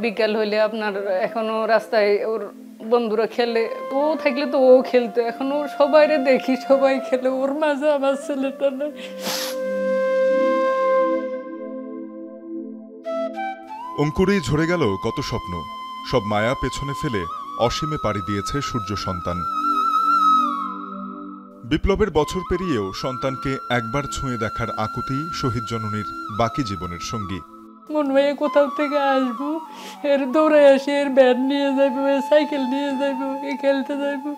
বিকাল হইলে আপনার এখনো রাস্তায় ওর বন্ধুরা খেলে, ও থাকলে তো ও খেলতো, এখন ওর সবাইরে দেখি সবাই খেলে, ওর মাঝে আমার ছেলেটা নেই। অঙ্কুরেই ঝরে গেল কত স্বপ্ন, সব মায়া পেছনে ফেলে অসীমে পাড়ি দিয়েছে সূর্য সন্তান। বিপ্লবের বছর পেরিয়েও সন্তানকে একবার ছুঁয়ে দেখার আকুতি শহীদ জননীর বাকি জীবনের সঙ্গী। মন ভাইয়া কোথাও থেকে আসবো, এর দৌড়ে আসি, এর ব্যাট নিয়ে যাবো, এর সাইকেল নিয়ে যাবো, এ খেলতে যাবো।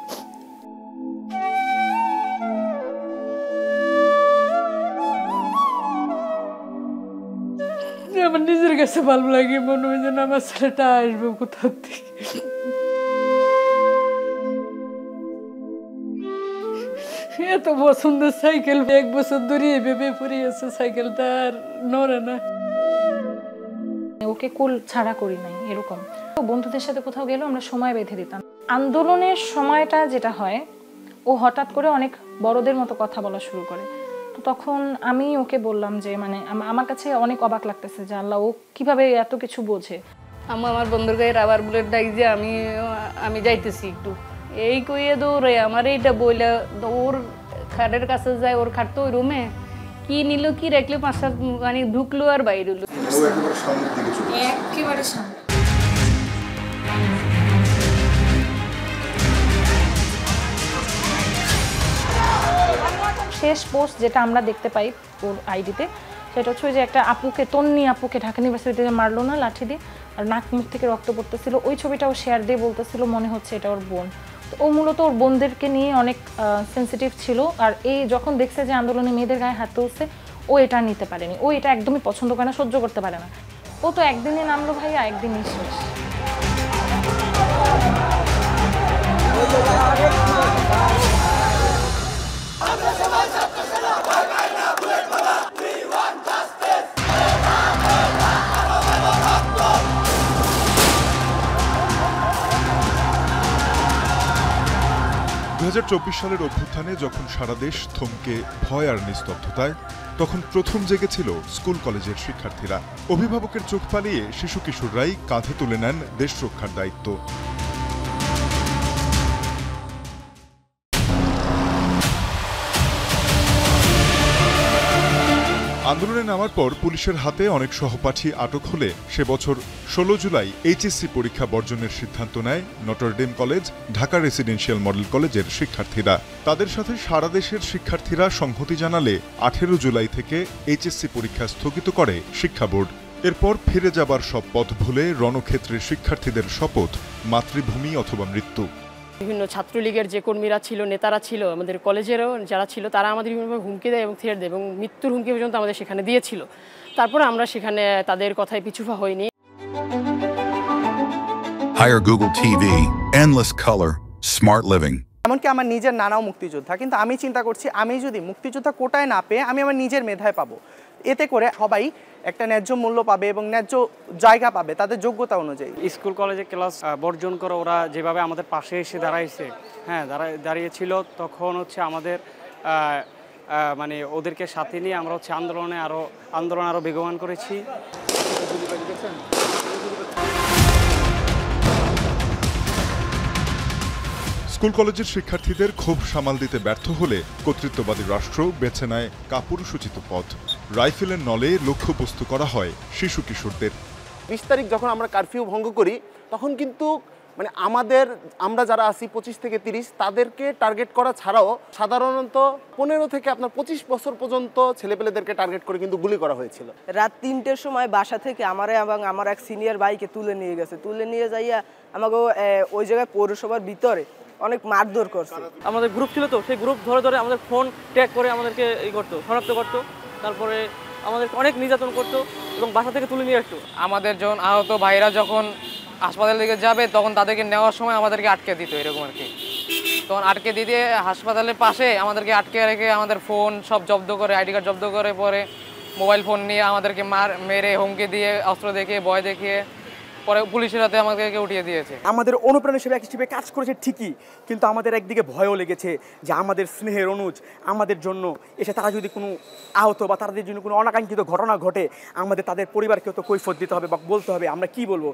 আমার নিজের কাছে ভালো লাগে, মনে হয় যেন আমার ছেলেটা আসবো কোথাও থেকে। এত পছন্দের সাইকেল, 1 বছর ধরে ভেবে পড়িয়েছে সাইকেলটা, আর নড়ে না। ওকে কুল ছাড়া করি নাই এরকম। বন্ধুদের সাথে কোথাও গেলেও আমরা সময় বেঁধে দিতাম। আন্দোলনের সময়টা যেটা হয়, ও হঠাৎ করে অনেক বড়দের মতো কথা বলা শুরু করে। তো তখন আমি ওকে বললাম যে মানে আমার কাছে অনেক অবাক লাগতেছে যে আল্লাহ, ও কিভাবে এত কিছু বোঝে। আমার বন্ধুর গায়ে রাবার বুলেট ডাক যে আমি যাইতেছি একটু, এই কইয়ে দৌড়ে আমার এইটা বইলা ওর খাটের কাছে যায়, ওর খাট তো ওই রুমে, কি নিল কি রাখলে 5-7 মানে ঢুকলো আর বাইরে হলো একেবারে সামনে। শেষ পোস্ট যেটা আমরা দেখতে পাই ওর আইডিতে, সেটা হচ্ছে যে একটা আপুকে, তন্নি আপুকে ঢাকা ইউনিভার্সিটিতে মারলো না লাঠি দিয়ে, আর নাক মুখ থেকে রক্ত পড়তেছিল। ওই ছবিটাও শেয়ার দিয়ে বলতেছিল মনে হচ্ছে এটা ওর বোন। তো ও মূলত ওর বোনদেরকে নিয়ে অনেক সেন্সিটিভ ছিল, আর এই যখন দেখছে যে আন্দোলনে মেয়েদের গায়ে হাত তুলছে, ও এটা নিতে পারেনি, ও এটা একদমই পছন্দ করে না, সহ্য করতে পারে না। ও তো একদিনই নামলো ভাইয়া, একদিনই শেষ। সালের অভ্যুত্থানে যখন সারা দেশ থমকে ভয় আর নিস্তব্ধতায়, তখন প্রথম জেগেছিল স্কুল কলেজের শিক্ষার্থীরা। অভিভাবকের চোখ পালিয়ে শিশু কিশোররাই কাঁধে তুলে নেন দেশ রক্ষার দায়িত্ব। আন্দোলনে নামার পর পুলিশের হাতে অনেক সহপাঠী আটক হলে সে বছর 16 জুলাই এইচএসসি পরীক্ষা বর্জনের সিদ্ধান্ত নেয় Notre Dame college, Dhaka residential model কলেজের শিক্ষার্থীরা। তাদের সাথে সারা দেশের শিক্ষার্থীরা সংহতি জানালে 18 জুলাই থেকে এইচএসসি পরীক্ষা স্থগিত করে শিক্ষা বোর্ড। এরপর ফিরে যাবার সব পথ ভুলে রণক্ষেত্রের শিক্ষার্থীদের শপথ, মাতৃভূমি অথবা মৃত্যু। বিভিন্ন ছাত্রলীগের যে কর্মীরা ছিল, নেতারা ছিল, আমাদের কলেজেরও যারা ছিল, তারা আমাদের বিভিন্নভাবে হুমকি দেয় এবং থ্রেট দেয় এবং মৃত্যুর হুমকি পর্যন্ত আমাদের সেখানে দিয়েছিল। তারপরে আমরা সেখানে তাদের কথায় পিছুপা হইনি। Hire Google TV, endless color, smart living. এমনকি আমার নিজের নানাও মুক্তিযোদ্ধা, কিন্তু আমি চিন্তা করছি আমি যদি মুক্তিযোদ্ধা কোটায় না পেয়ে আমি আমার নিজের মেধায় পাবো, এতে করে সবাই একটা ন্যায্য মূল্য পাবে এবং ন্যায্য জায়গা পাবে তাদের যোগ্যতা অনুযায়ী। স্কুল কলেজে ক্লাস বর্জন করে ওরা যেভাবে আমাদের পাশে এসে দাঁড়াইছে, হ্যাঁ দাঁড়িয়েছিল, তখন হচ্ছে আমাদের মানে ওদেরকে সাথে নিয়ে আমরা হচ্ছে আন্দোলন আরো বেগবান করেছি। স্কুল কলেজের শিক্ষার্থীদের ক্ষোভ সামাল দিতে ব্যর্থ হলে কর্তৃত্ববাদী রাষ্ট্র বেছে নেয় কাপুরুষোচিত পথ। রাইফেলের নলে লক্ষ্যবস্তু করা হয় শিশু কিশোরদের। 20 তারিখ যখন আমরা কারফিউ ভঙ্গ করি, তখন কিন্তু মানে আমরা যারা আছি 25 থেকে 30 তাদেরকে টার্গেট করা ছাড়াও সাধারণত 15 থেকে আপনার 25 বছর পর্যন্ত ছেলেপেলেদেরকে টার্গেট করে কিন্তু গুলি করা হয়েছিল। রাত 3টের সময় বাসা থেকে আমারে এবং আমার এক সিনিয়র ভাইকে তুলে নিয়ে গেছে, তুলে নিয়ে যাইয়া আমাকে ওই জায়গায় পৌরসভার ভিতরে অনেক মারধর করছে। আমাদের গ্রুপ ছিল, তো সেই গ্রুপ ধরে আমাদের ফোন ট্র্যাক করে আমাদেরকে শনাক্ত করতো, তারপরে আমাদেরকে অনেক নির্যাতন করতো এবং বাসা থেকে তুলে নিয়ে আসতো। আমাদের যখন আহত ভাইরা যখন হাসপাতাল থেকে যাবে, তখন তাদেরকে নেওয়ার সময় আমাদেরকে আটকে দিত, এরকম আর কি। তখন আটকে দিয়ে হাসপাতালের পাশে আমাদেরকে আটকে রেখে আমাদের ফোন সব জব্দ করে, আইডি কার্ড জব্দ করে, পরে মোবাইল ফোন নিয়ে আমাদেরকে মেরে হুমকি দিয়ে, অস্ত্র দেখিয়ে, ভয় দেখিয়ে পরে পুলিশের হাতে আমাদেরকে উঠিয়ে দিয়েছে। আমাদের অনুপ্রেরণা হিসেবে কাজ করেছে ঠিকই, কিন্তু আমাদের একদিকে ভয়ও লেগেছে যে আমাদের স্নেহের অনুজ আমাদের জন্য এসে তারা যদি কোনো আহত বা তাদের জন্য কোনো অনাকাঙ্ক্ষিত ঘটনা ঘটে, আমাদের তাদের পরিবারকেও তো কৈফিয়ত দিতে হবে বা বলতে হবে, আমরা কি বলবো।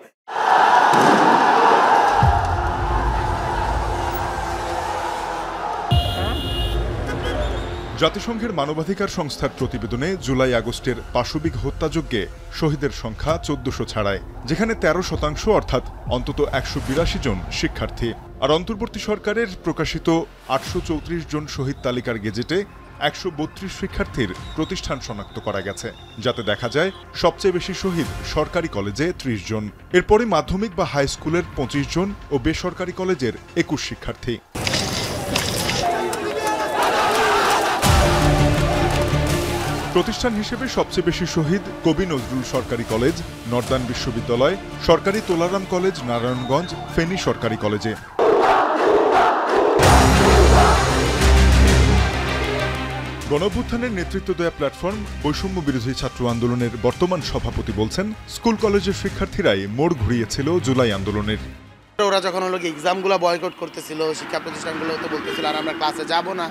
জাতিসংঘের মানবাধিকার সংস্থার প্রতিবেদনে জুলাই আগস্টের পাশবিক হত্যাযজ্ঞে শহীদের সংখ্যা ১৪০০ ছাড়ায়, যেখানে ১৩% অর্থাৎ অন্তত ১৮২ জন শিক্ষার্থী। আর অন্তর্বর্তী সরকারের প্রকাশিত ৮৩৪ জন শহীদ তালিকার গেজেটে ১৩২ শিক্ষার্থীর প্রতিষ্ঠান শনাক্ত করা গেছে, যাতে দেখা যায় সবচেয়ে বেশি শহীদ সরকারি কলেজে ৩০ জন, এরপরে মাধ্যমিক বা হাই স্কুলের ২৫ জন ও বেসরকারি কলেজের ২১ শিক্ষার্থী। প্রতিষ্ঠান হিসেবে সবচেয়ে বেশি শহীদ কবি নজরুল সরকারি কলেজ, নর্দান বিশ্ববিদ্যালয়, সরকারি তোলারাম কলেজ নারায়ণগঞ্জ, ফেনী সরকারি কলেজে। গণঅভ্যুত্থানের নেতৃত্ব দেয়া প্ল্যাটফর্ম বৈষম্য বিরোধী ছাত্র আন্দোলনের বর্তমান সভাপতি বলছেন, স্কুল কলেজের শিক্ষার্থীরাই মোড় ঘুরিয়েছিল জুলাই আন্দোলনের। ওরা যখন হলো কি এক্সামগুলো বয়কট করতেছিল, শিক্ষা প্রতিষ্ঠানগুলো তো বলতেছিল আর আমরা ক্লাসে যাব না,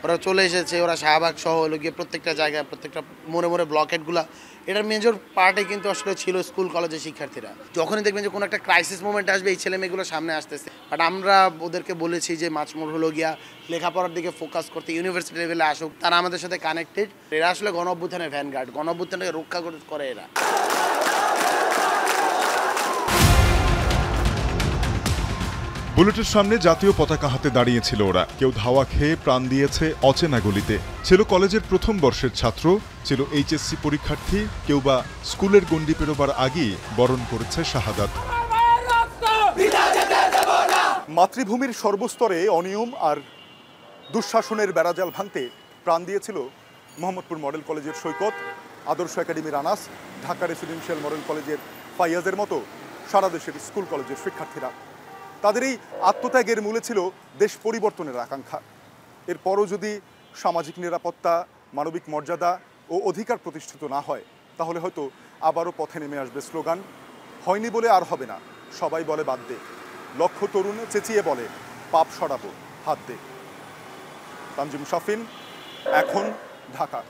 ওরা চলে এসেছে। ওরা শাহবাগ সহ হলো গিয়ে প্রত্যেকটা জায়গায় প্রত্যেকটা মোড়ে ব্লকেটগুলো, এটার মেজর পার্টে কিন্তু আসলে ছিল স্কুল কলেজের শিক্ষার্থীরা। যখনই দেখবেন যে কোনো একটা ক্রাইসিস মোমেন্ট আসবে, এই ছেলে মেয়েগুলো সামনে আসতেছে। বাট আমরা ওদেরকে বলেছি যে মাঝমোড় হলো গিয়া লেখাপড়ার দিকে ফোকাস করতে, ইউনিভার্সিটি লেভেলে আসুক, তারা আমাদের সাথে কানেক্টেড। এরা আসলে গণঅভ্যুত্থানের ভ্যানগার্ড, গণঅভ্যুত্থানকে রক্ষা করে এরা। বুলেটের সামনে জাতীয় পতাকা হাতে দাঁড়িয়েছিল ওরা। কেউ ধাওয়া খেয়ে প্রাণ দিয়েছে অচেনা গলিতে, ছিল কলেজের প্রথম বর্ষের ছাত্র, ছিল এইচএসসি পরীক্ষার্থী, কেউ বা স্কুলের গণ্ডি পেরোবার আগেই বরণ করেছে শাহাদাত। মাতৃভূমির সর্বস্তরে অনিয়ম আর দুঃশাসনের বেড়াজাল ভাঙতে প্রাণ দিয়েছিল মোহাম্মদপুর মডেল কলেজের সৈকত, আদর্শ একাডেমির আনাস, ঢাকা রেসিডেন্সিয়াল মডেল কলেজের ফাইয়াজের মতো সারা দেশের স্কুল কলেজের শিক্ষার্থীরা। তাদের এই আত্মত্যাগের মূলে ছিল দেশ পরিবর্তনের আকাঙ্ক্ষা। এরপরও যদি সামাজিক নিরাপত্তা, মানবিক মর্যাদা ও অধিকার প্রতিষ্ঠিত না হয়, তাহলে হয়তো আবারও পথে নেমে আসবে স্লোগান, হয়নি বলে আর হবে না, সবাই বলে বাদ দে, লক্ষ তরুণ চেঁচিয়ে বলে পাপ সরাবো হাত দে। তানজিম শাফিন, এখন, ঢাকা।